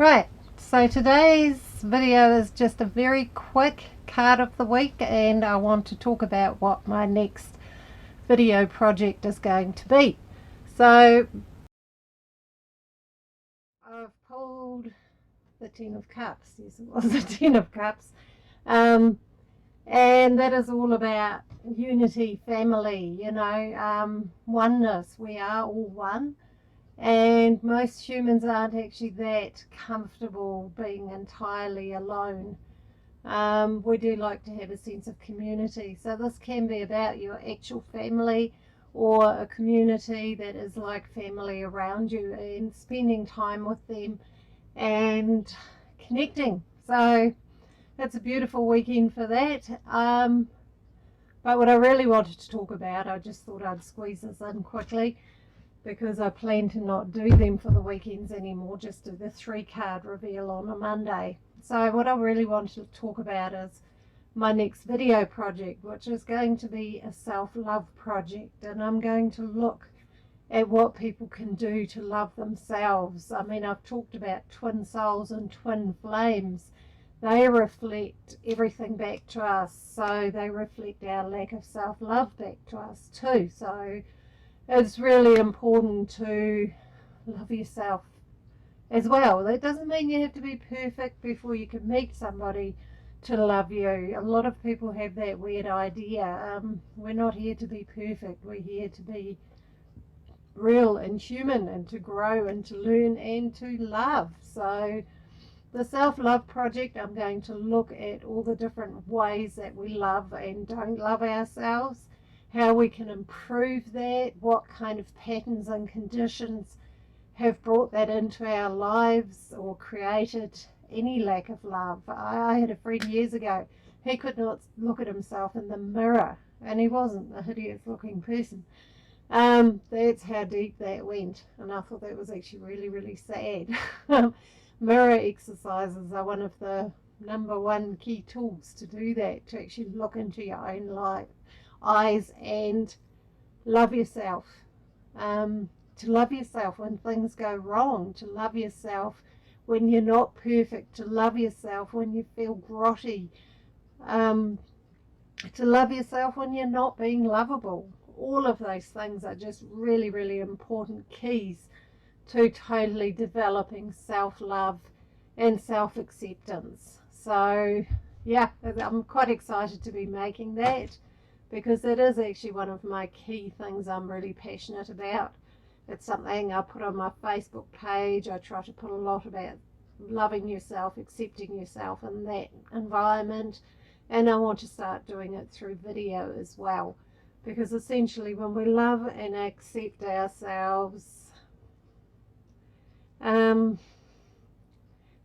Right, so today's video is just a very quick card of the week, and I want to talk about what my next video project is going to be. So I've pulled the Ten of Cups. Yes, it was the Ten of Cups. And that is all about unity, family, oneness. We are all one. And most humans aren't actually that comfortable being entirely alone. We do like to have a sense of community. So this can be about your actual family or a community that is like family around you and spending time with them and connecting. So it's a beautiful weekend for that. But what I really wanted to talk about, I just thought I'd squeeze this in quickly, because I plan to not do them for the weekends anymore, just do the 3-card reveal on a Monday. So what I really want to talk about is my next video project, which is going to be a self-love project, and I'm going to look at what people can do to love themselves. I mean, I've talked about twin souls and twin flames. They reflect everything back to us, so they reflect our lack of self-love back to us too. So it's really important to love yourself as well. That doesn't mean you have to be perfect before you can meet somebody to love you. A lot of people have that weird idea. We're not here to be perfect. We're here to be real and human and to grow and to learn and to love. So the self-love project, I'm going to look at all the different ways that we love and don't love ourselves, how we can improve that, what kind of patterns and conditions have brought that into our lives or created any lack of love. I had a friend years ago, he could not look at himself in the mirror, and he wasn't a hideous looking person. That's how deep that went, and I thought that was actually really, really sad. Mirror exercises are one of the number one key tools to do that, to actually look into your own life, eyes, and love yourself. To love yourself when things go wrong, to love yourself when you're not perfect, to love yourself when you feel grotty, to love yourself when you're not being lovable. All of those things are just really, really important keys to totally developing self-love and self-acceptance. So yeah, I'm quite excited to be making that, because it is actually one of my key things I'm really passionate about. It's something I put on my Facebook page. I try to put a lot about loving yourself, accepting yourself in that environment, and I want to start doing it through video as well, because essentially when we love and accept ourselves,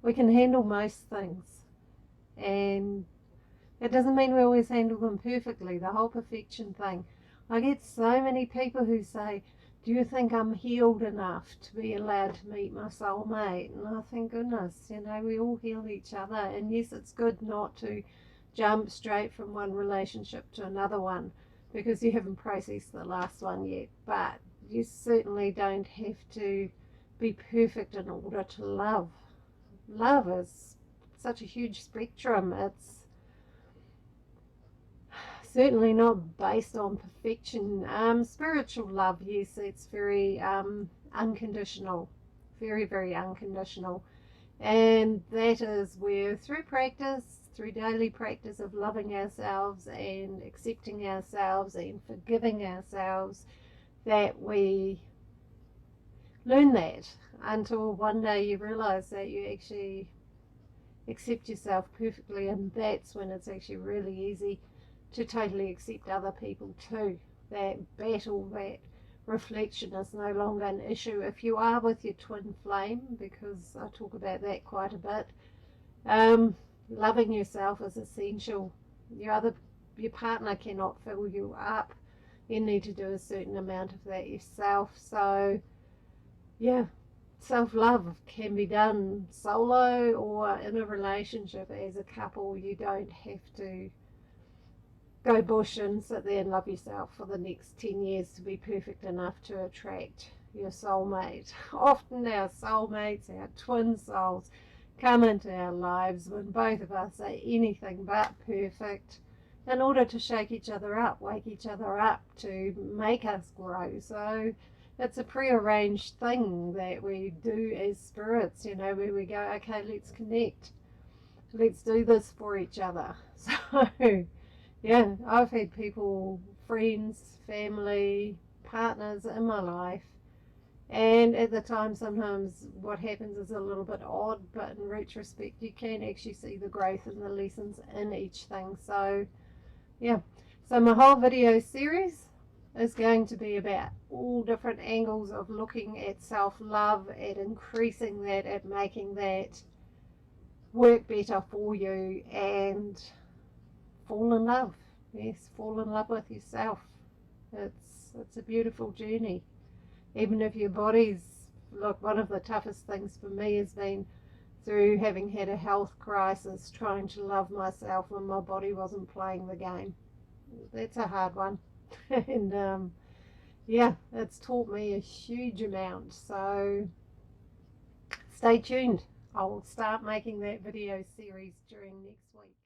we can handle most things. And it doesn't mean we always handle them perfectly, the whole perfection thing. I get so many people who say, do you think I'm healed enough to be allowed to meet my soulmate? And I think, goodness, we all heal each other. And yes, it's good not to jump straight from one relationship to another one because you haven't processed the last one yet. But you certainly don't have to be perfect in order to love. Love is such a huge spectrum. It's certainly not based on perfection. Spiritual love, yes, it's very unconditional, very, very unconditional. And that is where through practice, through daily practice of loving ourselves and accepting ourselves and forgiving ourselves, that we learn that, until one day you realize that you actually accept yourself perfectly, and that's when it's actually really easy to totally accept other people too. That battle, that reflection is no longer an issue if you are with your twin flame, because I talk about that quite a bit. Loving yourself is essential. Your partner cannot fill you up. You need to do a certain amount of that yourself. So yeah, self-love can be done solo or in a relationship as a couple. You don't have to go bush and sit there and love yourself for the next 10 years to be perfect enough to attract your soulmate. Often our soulmates, our twin souls, come into our lives when both of us are anything but perfect, in order to shake each other up, wake each other up, to make us grow. So it's a prearranged thing that we do as spirits, you know, where we go, okay, let's connect. Let's do this for each other. So, yeah, I've had people, friends, family, partners in my life, and at the time sometimes what happens is a little bit odd, but in retrospect you can actually see the growth and the lessons in each thing. So yeah, so my whole video series is going to be about all different angles of looking at self-love, at increasing that, at making that work better for you, and fall in love. Yes, fall in love with yourself. It's a beautiful journey. Even if your body's, look, one of the toughest things for me has been through having had a health crisis, trying to love myself when my body wasn't playing the game. That's a hard one. And yeah, it's taught me a huge amount. So stay tuned. I'll start making that video series during next week.